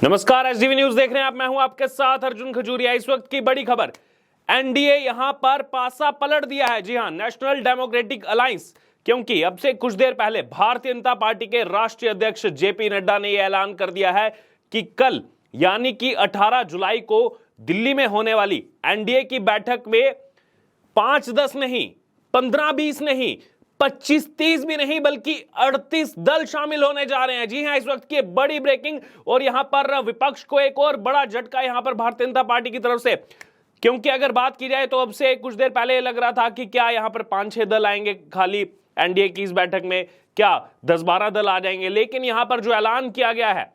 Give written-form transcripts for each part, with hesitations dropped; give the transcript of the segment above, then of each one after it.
नमस्कार, SDV news देख रहे हैं आप। मैं हूं आपके साथ अर्जुन खजूरिया। इस वक्त की बड़ी खबर, एनडीए यहां पर पासा पलट दिया है। जी हां, नेशनल डेमोक्रेटिक अलायंस, क्योंकि अब से कुछ देर पहले भारतीय जनता पार्टी के राष्ट्रीय अध्यक्ष जेपी नड्डा ने यह ऐलान कर दिया है कि कल यानी कि 18 जुलाई को दिल्ली में होने वाली एनडीए की बैठक में 5-10 नहीं, 15-20 नहीं, 25-30 भी नहीं, बल्कि 38 दल शामिल होने जा रहे हैं। जी हां, इस वक्त की बड़ी ब्रेकिंग। और यहां पर विपक्ष को एक और बड़ा झटका यहां पर भारतीय जनता पार्टी की तरफ से, क्योंकि अगर बात की जाए तो अब से कुछ देर पहले लग रहा था कि क्या यहां पर 5-6 दल आएंगे खाली एनडीए की इस बैठक में, क्या 10-12 दल आ जाएंगे। लेकिन यहां पर जो ऐलान किया गया है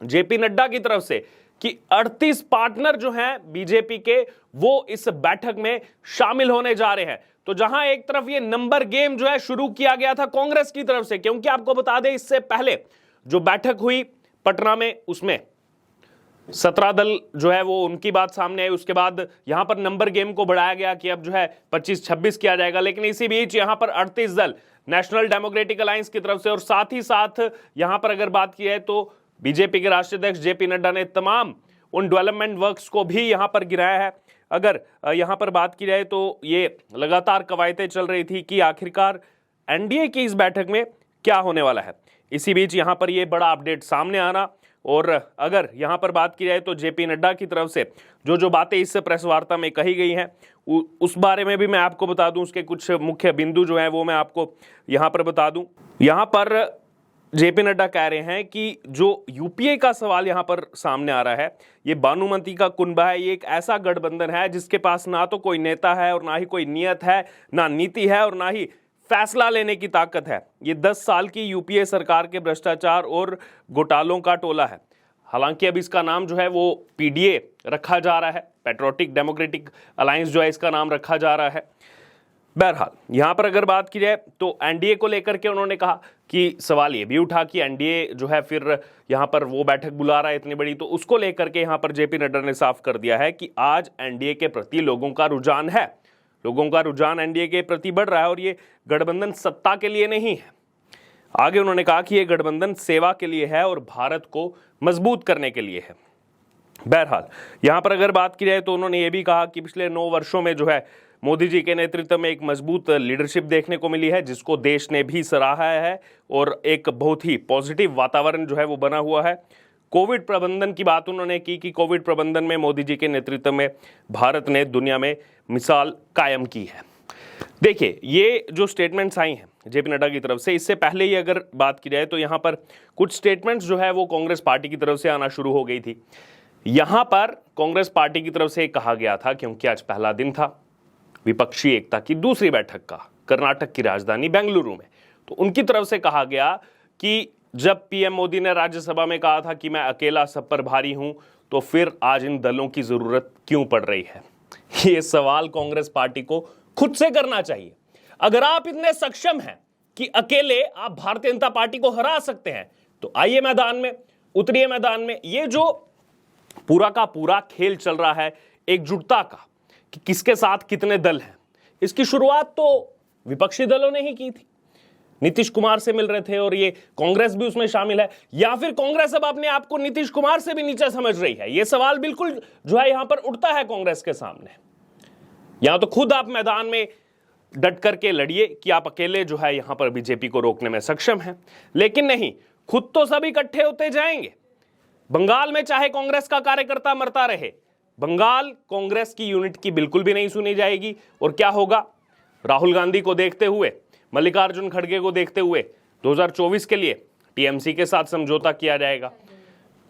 जेपी नड्डा की तरफ से कि 38 पार्टनर जो हैं बीजेपी के, वो इस बैठक में शामिल होने जा रहे हैं। तो जहां एक तरफ ये नंबर गेम जो है शुरू किया गया था कांग्रेस की तरफ से, क्योंकि आपको बता दें इससे पहले जो बैठक हुई पटना में, उसमें 17 दल जो है वो उनकी बात सामने आई। उसके बाद यहां पर नंबर गेम को बढ़ाया गया कि अब जो है 25-26 किया जाएगा। लेकिन इसी बीच यहां पर 38 दल नेशनल डेमोक्रेटिक अलायंस की तरफ से, और साथ ही साथ यहां पर अगर बात की जाए तो बीजेपी के राष्ट्रीय अध्यक्ष जेपी नड्डा ने तमाम उन डेवलपमेंट वर्क्स को भी यहां पर गिराया है। अगर यहां पर बात की जाए तो ये लगातार कवायदें चल रही थी कि आखिरकार एनडीए की इस बैठक में क्या होने वाला है। इसी बीच यहां पर ये बड़ा अपडेट सामने आना, और अगर यहां पर बात की जाए तो जेपी नड्डा की तरफ से जो जो बातें इस प्रेस वार्ता में कही गई हैं उस बारे में भी मैं आपको बता दूं। उसके कुछ मुख्य बिंदु जो हैं वो मैं आपको यहां पर बता दूं। यहां पर जेपी नड्डा कह रहे हैं कि जो यूपीए का सवाल यहां पर सामने आ रहा है, ये बानुमती का कुनबा है। ये एक ऐसा गठबंधन है जिसके पास ना तो कोई नेता है और ना ही कोई नियत है, ना नीति है और ना ही फैसला लेने की ताकत है। ये 10 साल की यूपीए सरकार के भ्रष्टाचार और घोटालों का टोला है। हालांकि अब इसका नाम जो है वो पीडीए रखा जा रहा है, पैट्रियोटिक डेमोक्रेटिक अलायंस जो है इसका नाम रखा जा रहा है। बहरहाल यहां पर अगर बात की जाए तो एनडीए को लेकर के उन्होंने कहा कि सवाल ये भी उठा कि एनडीए जो है फिर यहां पर वो बैठक बुला रहा है इतनी बड़ी, तो उसको लेकर के यहां पर जेपी नड्डा ने साफ कर दिया है कि आज एनडीए के प्रति लोगों का रुझान है, लोगों का रुझान एनडीए के प्रति बढ़ रहा है, और ये गठबंधन सत्ता के लिए नहीं है। आगे उन्होंने कहा कि ये गठबंधन सेवा के लिए है और भारत को मजबूत करने के लिए है। बहरहाल यहां पर अगर बात की जाए तो उन्होंने ये भी कहा कि पिछले 9 वर्षों में जो है मोदी जी के नेतृत्व में एक मजबूत लीडरशिप देखने को मिली है, जिसको देश ने भी सराहा है, और एक बहुत ही पॉजिटिव वातावरण जो है वो बना हुआ है। कोविड प्रबंधन की बात उन्होंने की कि कोविड प्रबंधन में मोदी जी के नेतृत्व में भारत ने दुनिया में मिसाल कायम की है। देखिए, ये जो स्टेटमेंट्स आई हैं जेपी नड्डा की तरफ से, इससे पहले ही अगर बात की जाए तो यहाँ पर कुछ स्टेटमेंट्स जो है वो कांग्रेस पार्टी की तरफ से आना शुरू हो गई थी। यहाँ पर कांग्रेस पार्टी की तरफ से कहा गया था, क्योंकि आज पहला दिन था विपक्षी एकता की दूसरी बैठक का कर्नाटक की राजधानी बेंगलुरु में, तो उनकी तरफ से कहा गया कि जब पीएम मोदी ने राज्यसभा में कहा था कि मैं अकेला सब पर भारी हूं, तो फिर आज इन दलों की जरूरत क्यों पड़ रही है। ये सवाल कांग्रेस पार्टी को खुद से करना चाहिए। अगर आप इतने सक्षम हैं कि अकेले आप भारतीय जनता पार्टी को हरा सकते हैं, तो आइए मैदान में, उतरिए मैदान में। ये जो पूरा का पूरा खेल चल रहा है एकजुटता का कि किसके साथ कितने दल हैं, इसकी शुरुआत तो विपक्षी दलों ने ही की थी। नीतीश कुमार से मिल रहे थे और ये कांग्रेस भी उसमें शामिल है, या फिर कांग्रेस अब अपने आप को नीतीश कुमार से भी नीचे समझ रही है। ये सवाल बिल्कुल जो है यहां पर उठता है कांग्रेस के सामने। यहां तो खुद आप मैदान में डट करके लड़िए कि आप अकेले जो है यहां पर बीजेपी को रोकने में सक्षम हैं, लेकिन नहीं, खुद तो सब इकट्ठे होते जाएंगे। बंगाल में चाहे कांग्रेस का कार्यकर्ता मरता रहे, बंगाल कांग्रेस की यूनिट की बिल्कुल भी नहीं सुनी जाएगी। और क्या होगा, राहुल गांधी को देखते हुए, मल्लिकार्जुन खड़गे को देखते हुए 2024 के लिए टीएमसी के साथ समझौता किया जाएगा।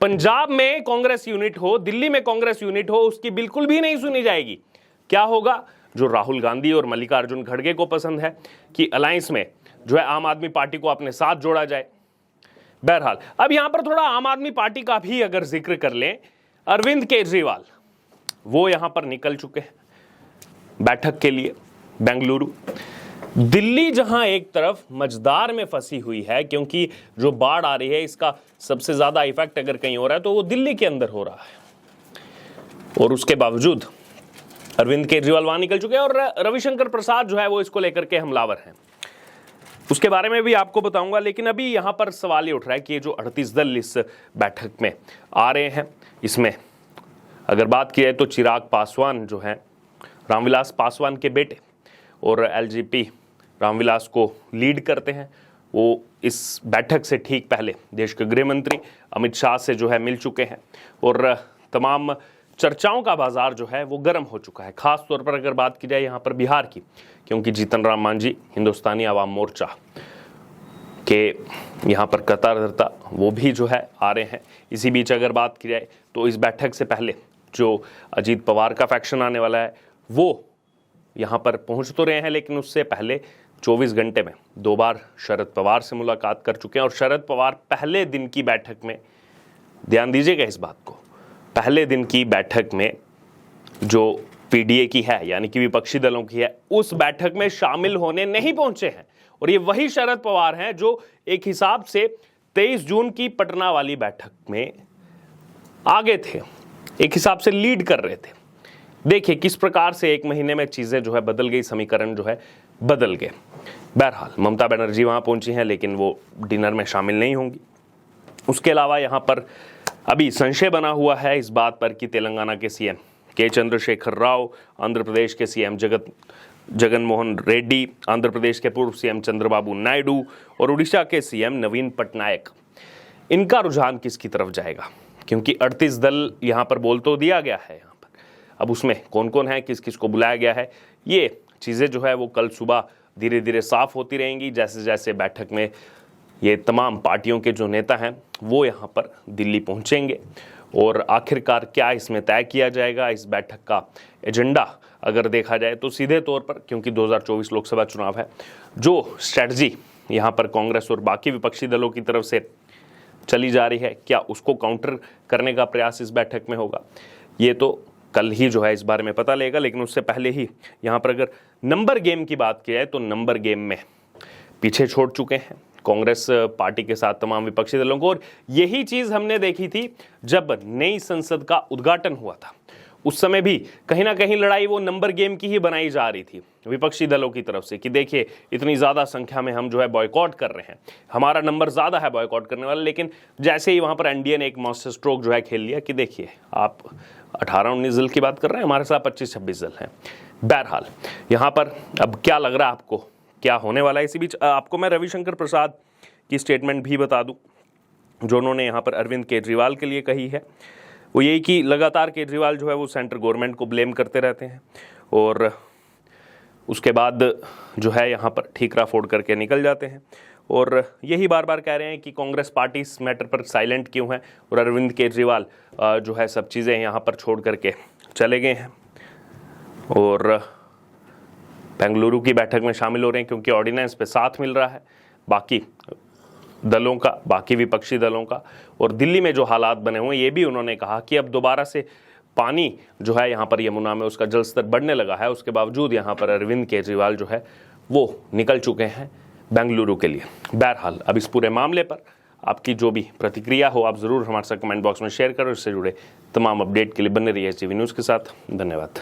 पंजाब में कांग्रेस यूनिट हो, दिल्ली में कांग्रेस यूनिट हो, उसकी बिल्कुल भी नहीं सुनी जाएगी। क्या होगा, जो राहुल गांधी और मल्लिकार्जुन खड़गे को पसंद है कि अलायंस में जो है आम आदमी पार्टी को अपने साथ जोड़ा जाए। बहरहाल अब यहां पर थोड़ा आम आदमी पार्टी का भी अगर जिक्र कर लें, अरविंद केजरीवाल वो यहां पर निकल चुके हैं बैठक के लिए बेंगलुरु। दिल्ली जहां एक तरफ मझधार में फंसी हुई है, क्योंकि जो बाढ़ आ रही है इसका सबसे ज्यादा इफेक्ट अगर कहीं हो रहा है तो वो दिल्ली के अंदर हो रहा है, और उसके बावजूद अरविंद केजरीवाल वहां निकल चुके हैं और रविशंकर प्रसाद जो है वो इसको लेकर के हमलावर हैं। उसके बारे में भी आपको बताऊंगा। लेकिन अभी यहां पर सवाल ये उठ रहा है कि ये जो 38 दल इस बैठक में आ रहे हैं, इसमें अगर बात की जाए तो चिराग पासवान जो है, रामविलास पासवान के बेटे और एलजेपी रामविलास को लीड करते हैं, वो इस बैठक से ठीक पहले देश के गृह मंत्री अमित शाह से जो है मिल चुके हैं और तमाम चर्चाओं का बाजार जो है वो गर्म हो चुका है। खास तौर पर अगर बात की जाए यहाँ पर बिहार की, क्योंकि जीतन राम मांझी हिंदुस्तानी आवाम मोर्चा के यहाँ पर कतारधर्ता वो भी जो है आ रहे हैं। इसी बीच अगर बात की जाए तो इस बैठक से पहले जो अजीत पवार का फैक्शन आने वाला है वो यहाँ पर पहुँच तो रहे हैं, लेकिन उससे पहले 24 घंटे में 2 बार शरद पवार से मुलाकात कर चुके हैं। और शरद पवार पहले दिन की बैठक में, ध्यान दीजिएगा इस बात को, पहले दिन की बैठक में जो पीडीए की है यानी कि विपक्षी दलों की है, उस बैठक में शामिल होने नहीं पहुंचे हैं। और ये वही शरद पवार हैं जो एक हिसाब से 23 जून की पटना वाली बैठक में आगे थे, एक हिसाब से लीड कर रहे थे। देखिए किस प्रकार से एक महीने में चीजें जो है बदल गई, समीकरण जो है बदल गए। बहरहाल ममता बनर्जी वहां पहुंची हैं, लेकिन वो डिनर में शामिल नहीं होंगी। उसके अलावा यहां पर अभी संशय बना हुआ है इस बात पर कि तेलंगाना के सीएम के चंद्रशेखर राव, आंध्र प्रदेश के सीएम जगन मोहन रेड्डी, आंध्र प्रदेश के पूर्व सीएम चंद्रबाबू नायडू और उड़ीसा के सीएम नवीन पटनायक, इनका रुझान किसकी तरफ जाएगा? क्योंकि 38 दल यहाँ पर बोल तो दिया गया है यहाँ पर, अब उसमें कौन कौन है, किस किस को बुलाया गया है, ये चीज़ें जो है वो कल सुबह धीरे धीरे साफ होती रहेंगी जैसे जैसे बैठक में ये तमाम पार्टियों के जो नेता हैं वो यहाँ पर दिल्ली पहुँचेंगे। और आखिरकार क्या इसमें तय किया जाएगा, इस बैठक का एजेंडा अगर देखा जाए तो सीधे तौर पर, क्योंकि 2024 लोकसभा चुनाव है, जो स्ट्रैटेजी यहाँ पर कांग्रेस और बाकी विपक्षी दलों की तरफ से चली जा रही है, क्या उसको काउंटर करने का प्रयास इस बैठक में होगा, ये तो कल ही जो है इस बारे में पता लगेगा। लेकिन उससे पहले ही यहाँ पर अगर नंबर गेम की बात की जाए तो नंबर गेम में पीछे छोड़ चुके हैं कांग्रेस पार्टी के साथ तमाम विपक्षी दलों को। और यही चीज हमने देखी थी जब नई संसद का उद्घाटन हुआ था, उस समय भी कहीं ना कहीं लड़ाई वो नंबर गेम की ही बनाई जा रही थी विपक्षी दलों की तरफ से कि देखिए इतनी ज़्यादा संख्या में हम जो है बॉयकॉट कर रहे हैं, हमारा नंबर ज़्यादा है बॉयकॉट करने वाला। लेकिन जैसे ही वहाँ पर एनडीए ने एक मास्टर स्ट्रोक जो है खेल लिया कि देखिए आप 18-19 दल की बात कर रहे हैं, हमारे साथ 25-26 दल हैं। बहरहाल यहाँ पर अब क्या लग रहा है आपको, क्या होने वाला है? इसी बीच आपको मैं रविशंकर प्रसाद की स्टेटमेंट भी बता दूं जो उन्होंने यहाँ पर अरविंद केजरीवाल के लिए कही है। वो यही कि लगातार केजरीवाल जो है वो सेंट्रल गवर्नमेंट को ब्लेम करते रहते हैं और उसके बाद जो है यहाँ पर ठीकरा फोड़ करके निकल जाते हैं और यही बार बार कह रहे हैं कि कांग्रेस पार्टी इस मैटर पर साइलेंट क्यों है और अरविंद केजरीवाल जो है सब चीज़ें यहाँ पर छोड़ करके चले गए हैं और बेंगलुरु की बैठक में शामिल हो रहे हैं क्योंकि ऑर्डिनेंस पे साथ मिल रहा है बाकी दलों का, बाकी विपक्षी दलों का। और दिल्ली में जो हालात बने हुए ये भी उन्होंने कहा कि अब दोबारा से पानी जो है यहाँ पर यमुना में उसका जल स्तर बढ़ने लगा है, उसके बावजूद यहाँ पर अरविंद केजरीवाल जो है वो निकल चुके हैं बेंगलुरु के लिए। बहरहाल अब इस पूरे मामले पर आपकी जो भी प्रतिक्रिया हो आप ज़रूर हमारे साथ कमेंट बॉक्स में शेयर करो। इससे जुड़े तमाम अपडेट के लिए बने रहिए एचटीवी न्यूज़ के साथ। धन्यवाद।